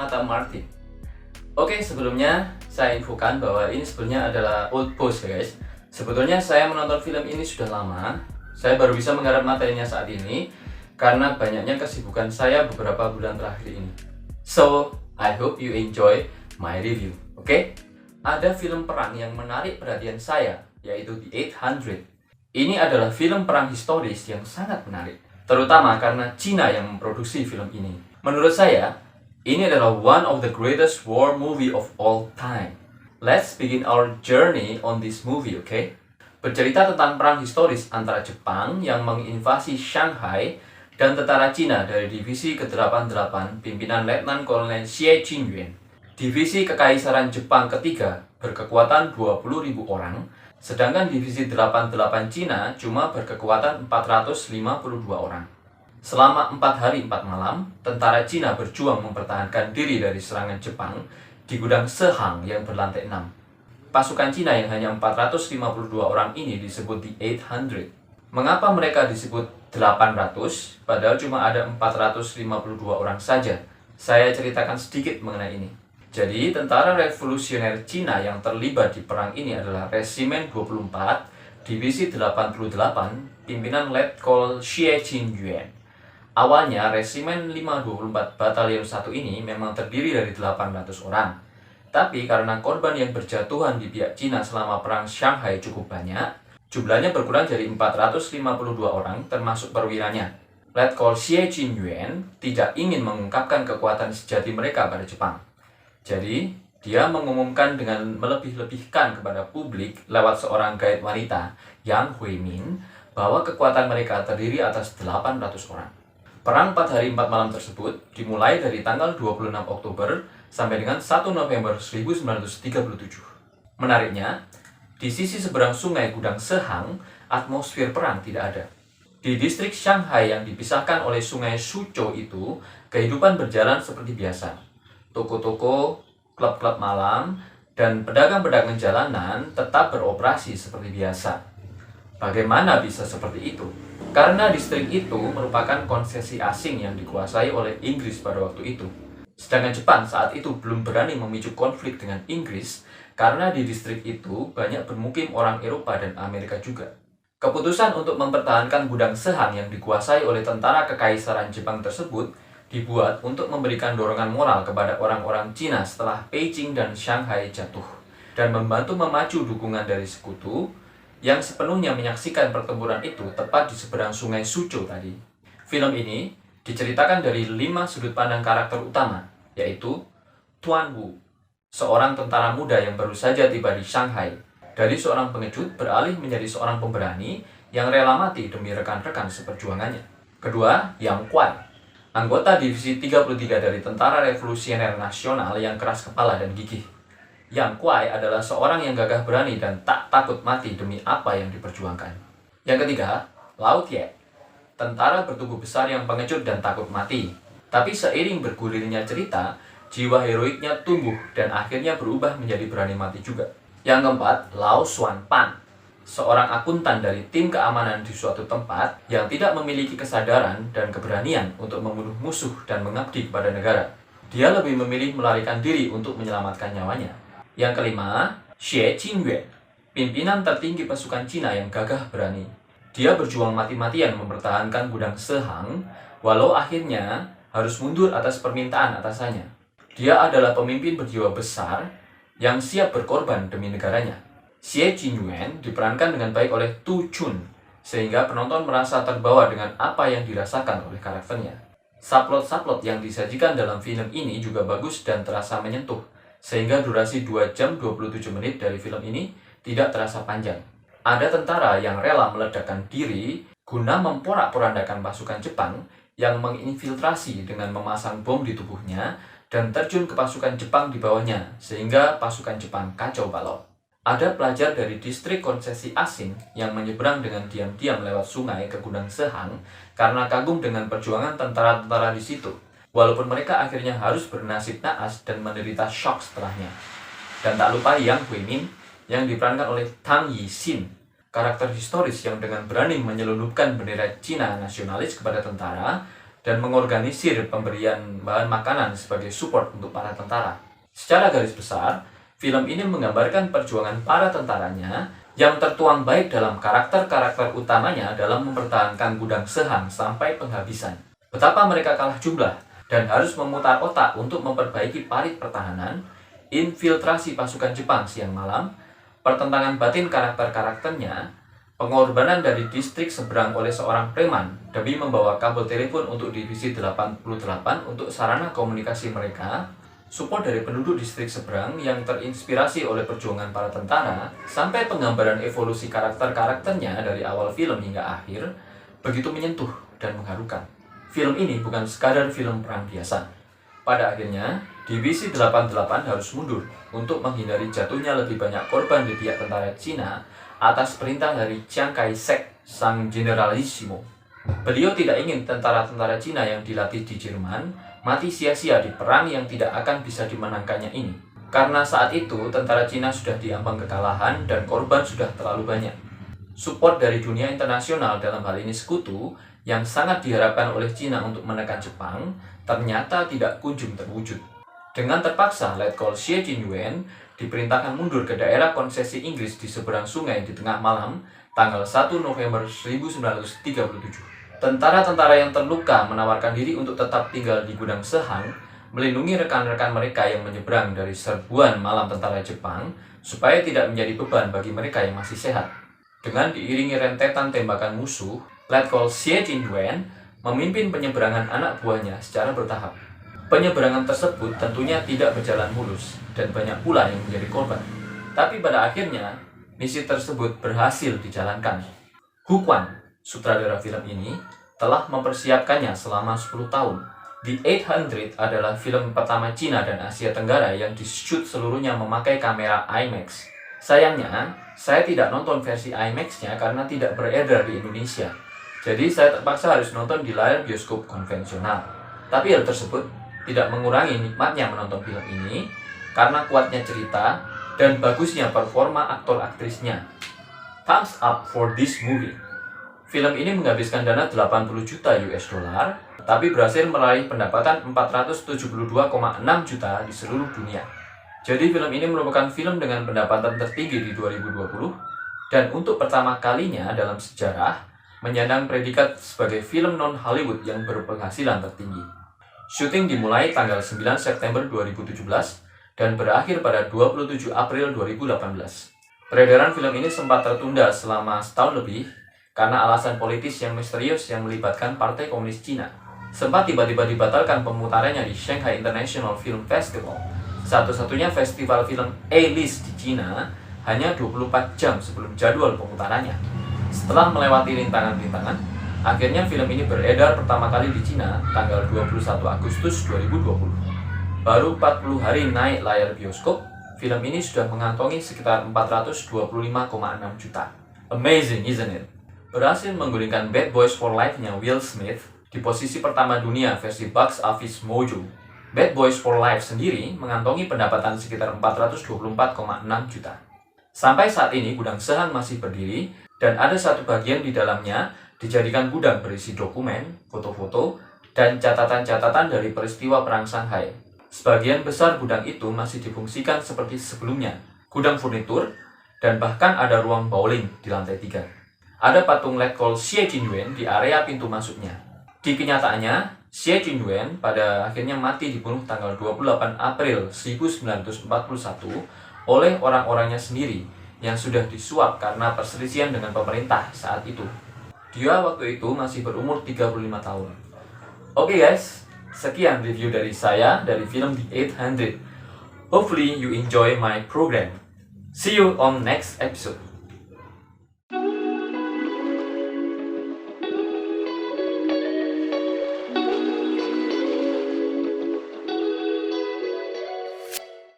Mata Martin. Oke, sebelumnya saya infokan bahwa ini sebenarnya adalah old post ya guys. Sebetulnya saya menonton film ini sudah lama. Saya baru bisa menggarap materinya saat ini karena banyaknya kesibukan saya beberapa bulan terakhir ini. So, I hope you enjoy my review. Oke? Ada film perang yang menarik perhatian saya, yaitu The 800. Ini adalah film perang historis yang sangat menarik, terutama karena Cina yang memproduksi film ini. Menurut saya, ini adalah one of the greatest war movie of all time. Let's begin our journey on this movie, okay? Bercerita tentang perang historis antara Jepang yang menginvasi Shanghai dan tentara Cina dari Divisi ke-88 pimpinan Letnan Kolonel Xie Qingyuan. Divisi Kekaisaran Jepang ketiga berkekuatan 20.000 orang, sedangkan Divisi 88 Cina cuma berkekuatan 452 orang. Selama 4 hari 4 malam, tentara Cina berjuang mempertahankan diri dari serangan Jepang di gudang Sehang yang berlantai 6. Pasukan Cina yang hanya 452 orang ini disebut The 800. Mengapa mereka disebut 800, padahal cuma ada 452 orang saja? Saya ceritakan sedikit mengenai ini. Jadi, tentara revolusioner Cina yang terlibat di perang ini adalah Resimen 24, Divisi 88, pimpinan Letkol Xie Qingyuan. Awalnya, Resimen 524 Batalion 1 ini memang terdiri dari 800 orang. Tapi karena korban yang berjatuhan di pihak Cina selama perang Shanghai cukup banyak, jumlahnya berkurang jadi 452 orang termasuk perwiranya. Letkol Xie Qingyuan tidak ingin mengungkapkan kekuatan sejati mereka pada Jepang. Jadi, dia mengumumkan dengan melebih-lebihkan kepada publik lewat seorang guide wanita, Yang Huimin, bahwa kekuatan mereka terdiri atas 800 orang. Perang 4 hari 4 malam tersebut dimulai dari tanggal 26 Oktober sampai dengan 1 November 1937. Menariknya, di sisi seberang sungai Gudang Sehang, atmosfer perang tidak ada. Di distrik Shanghai yang dipisahkan oleh sungai Suzhou itu, kehidupan berjalan seperti biasa. Toko-toko, klub-klub malam, dan pedagang-pedagang jalanan tetap beroperasi seperti biasa. Bagaimana bisa seperti itu? Karena distrik itu merupakan konsesi asing yang dikuasai oleh Inggris pada waktu itu. Sedangkan Jepang saat itu belum berani memicu konflik dengan Inggris karena di distrik itu banyak bermukim orang Eropa dan Amerika juga. Keputusan untuk mempertahankan gudang Sehang yang dikuasai oleh tentara kekaisaran Jepang tersebut dibuat untuk memberikan dorongan moral kepada orang-orang Cina setelah Beijing dan Shanghai jatuh, dan membantu memacu dukungan dari sekutu yang sepenuhnya menyaksikan pertempuran itu tepat di seberang sungai Suzhou tadi. Film ini diceritakan dari 5 sudut pandang karakter utama, yaitu Tuan Wu, seorang tentara muda yang baru saja tiba di Shanghai, dari seorang pengecut beralih menjadi seorang pemberani yang rela mati demi rekan-rekan seperjuangannya. Kedua, Yang Kuai, anggota Divisi 33 dari Tentara Revolusioner Nasional yang keras kepala dan gigih. Yang Kuai adalah seorang yang gagah berani dan tak takut mati demi apa yang diperjuangkan. Yang ketiga, Lao Tie, tentara bertubuh besar yang pengecut dan takut mati. Tapi seiring bergulirnya cerita, jiwa heroiknya tumbuh dan akhirnya berubah menjadi berani mati juga. Yang keempat, Lao Xuan Pan, seorang akuntan dari tim keamanan di suatu tempat yang tidak memiliki kesadaran dan keberanian untuk membunuh musuh dan mengabdi kepada negara. Dia lebih memilih melarikan diri untuk menyelamatkan nyawanya. Yang kelima, Xie Qingyuan, pimpinan tertinggi pasukan Cina yang gagah berani. Dia berjuang mati-matian mempertahankan gudang Sehang, walau akhirnya harus mundur atas permintaan atasannya. Dia adalah pemimpin berjiwa besar yang siap berkorban demi negaranya. Xie Qingyuan diperankan dengan baik oleh Tu Chun, sehingga penonton merasa terbawa dengan apa yang dirasakan oleh karakternya. Subplot-subplot yang disajikan dalam film ini juga bagus dan terasa menyentuh, sehingga durasi 2 jam 27 menit dari film ini tidak terasa panjang. Ada tentara yang rela meledakkan diri guna memporak-porandakan pasukan Jepang yang menginfiltrasi dengan memasang bom di tubuhnya dan terjun ke pasukan Jepang di bawahnya, sehingga pasukan Jepang kacau balau. Ada pelajar dari distrik konsesi asing yang menyeberang dengan diam-diam lewat sungai ke Gudang Sehang karena kagum dengan perjuangan tentara-tentara di situ. Walaupun mereka akhirnya harus bernasib naas dan menderita shock setelahnya. Dan tak lupa Yang Huimin yang diperankan oleh Tang Yixin, karakter historis yang dengan berani menyelundupkan bendera Cina nasionalis kepada tentara dan mengorganisir pemberian bahan makanan sebagai support untuk para tentara. Secara garis besar, film ini menggambarkan perjuangan para tentaranya yang tertuang baik dalam karakter-karakter utamanya dalam mempertahankan gudang Sehang sampai penghabisan. Betapa mereka kalah jumlah dan harus memutar otak untuk memperbaiki parit pertahanan, infiltrasi pasukan Jepang siang malam, pertentangan batin karakter-karakternya, pengorbanan dari distrik seberang oleh seorang preman demi membawa kabel telepon untuk divisi 88 untuk sarana komunikasi mereka, support dari penduduk distrik seberang yang terinspirasi oleh perjuangan para tentara, sampai penggambaran evolusi karakter-karakternya dari awal film hingga akhir, begitu menyentuh dan mengharukan. Film ini bukan sekadar film perang biasa. Pada akhirnya, Divisi 88 harus mundur untuk menghindari jatuhnya lebih banyak korban di pihak tentara Cina atas perintah dari Chiang Kai-shek, sang generalissimo. Beliau tidak ingin tentara-tentara Cina yang dilatih di Jerman mati sia-sia di perang yang tidak akan bisa dimenangkannya ini. Karena saat itu tentara Cina sudah diambang kekalahan dan korban sudah terlalu banyak. Support dari dunia internasional, dalam hal ini sekutu, yang sangat diharapkan oleh Cina untuk menekan Jepang, ternyata tidak kunjung terwujud. Dengan terpaksa, Letkol Xie Jinyuan diperintahkan mundur ke daerah konsesi Inggris di seberang sungai di tengah malam, tanggal 1 November 1937. Tentara-tentara yang terluka menawarkan diri untuk tetap tinggal di gudang Sehang, melindungi rekan-rekan mereka yang menyeberang dari serbuan malam tentara Jepang, supaya tidak menjadi beban bagi mereka yang masih sehat. Dengan diiringi rentetan tembakan musuh, Letkol Xie Jinyuan memimpin penyeberangan anak buahnya secara bertahap. Penyeberangan tersebut tentunya tidak berjalan mulus, dan banyak pula yang menjadi korban. Tapi pada akhirnya, misi tersebut berhasil dijalankan. Hu Quan, sutradara film ini, telah mempersiapkannya selama 10 tahun. The 800 adalah film pertama Cina dan Asia Tenggara yang di-shoot seluruhnya memakai kamera IMAX. Sayangnya, saya tidak nonton versi IMAX-nya karena tidak beredar di Indonesia. Jadi saya terpaksa harus nonton di layar bioskop konvensional. Tapi hal tersebut tidak mengurangi nikmatnya menonton film ini karena kuatnya cerita dan bagusnya performa aktor-aktrisnya. Thumbs up for this movie. Film ini menghabiskan dana 80 juta US dollar, tapi berhasil meraih pendapatan 472,6 juta di seluruh dunia. Jadi film ini merupakan film dengan pendapatan tertinggi di 2020, dan untuk pertama kalinya dalam sejarah, menyandang predikat sebagai film non-Hollywood yang berpenghasilan tertinggi. Syuting dimulai tanggal 9 September 2017 dan berakhir pada 27 April 2018. Peredaran film ini sempat tertunda selama setahun lebih karena alasan politis yang misterius yang melibatkan Partai Komunis Cina. Sempat tiba-tiba dibatalkan pemutarannya di Shanghai International Film Festival, satu-satunya festival film A-list di Cina, hanya 24 jam sebelum jadwal pemutarannya. Setelah melewati rintangan-rintangan, akhirnya film ini beredar pertama kali di Cina tanggal 21 Agustus 2020. Baru 40 hari naik layar bioskop, film ini sudah mengantongi sekitar 425,6 juta. Amazing, isn't it? Berhasil menggulingkan Bad Boys for Life-nya Will Smith di posisi pertama dunia versi Box Office Mojo. Bad Boys for Life sendiri mengantongi pendapatan sekitar 424,6 juta. Sampai saat ini gudang Sehang masih berdiri dan ada satu bagian di dalamnya dijadikan gudang berisi dokumen, foto-foto, dan catatan-catatan dari peristiwa Perang Shanghai. Sebagian besar gudang itu masih difungsikan seperti sebelumnya, gudang furnitur, dan bahkan ada ruang bowling di lantai 3. Ada patung Letkol Xie Jinyuan di area pintu masuknya. Di kenyataannya, Xie Jinyuan pada akhirnya mati dibunuh tanggal 28 April 1941 oleh orang-orangnya sendiri yang sudah disuap karena perselisihan dengan pemerintah saat itu. Dia waktu itu masih berumur 35 tahun. Oke guys, sekian review dari saya dari film The 800. Hopefully you enjoy my program. See you on next episode.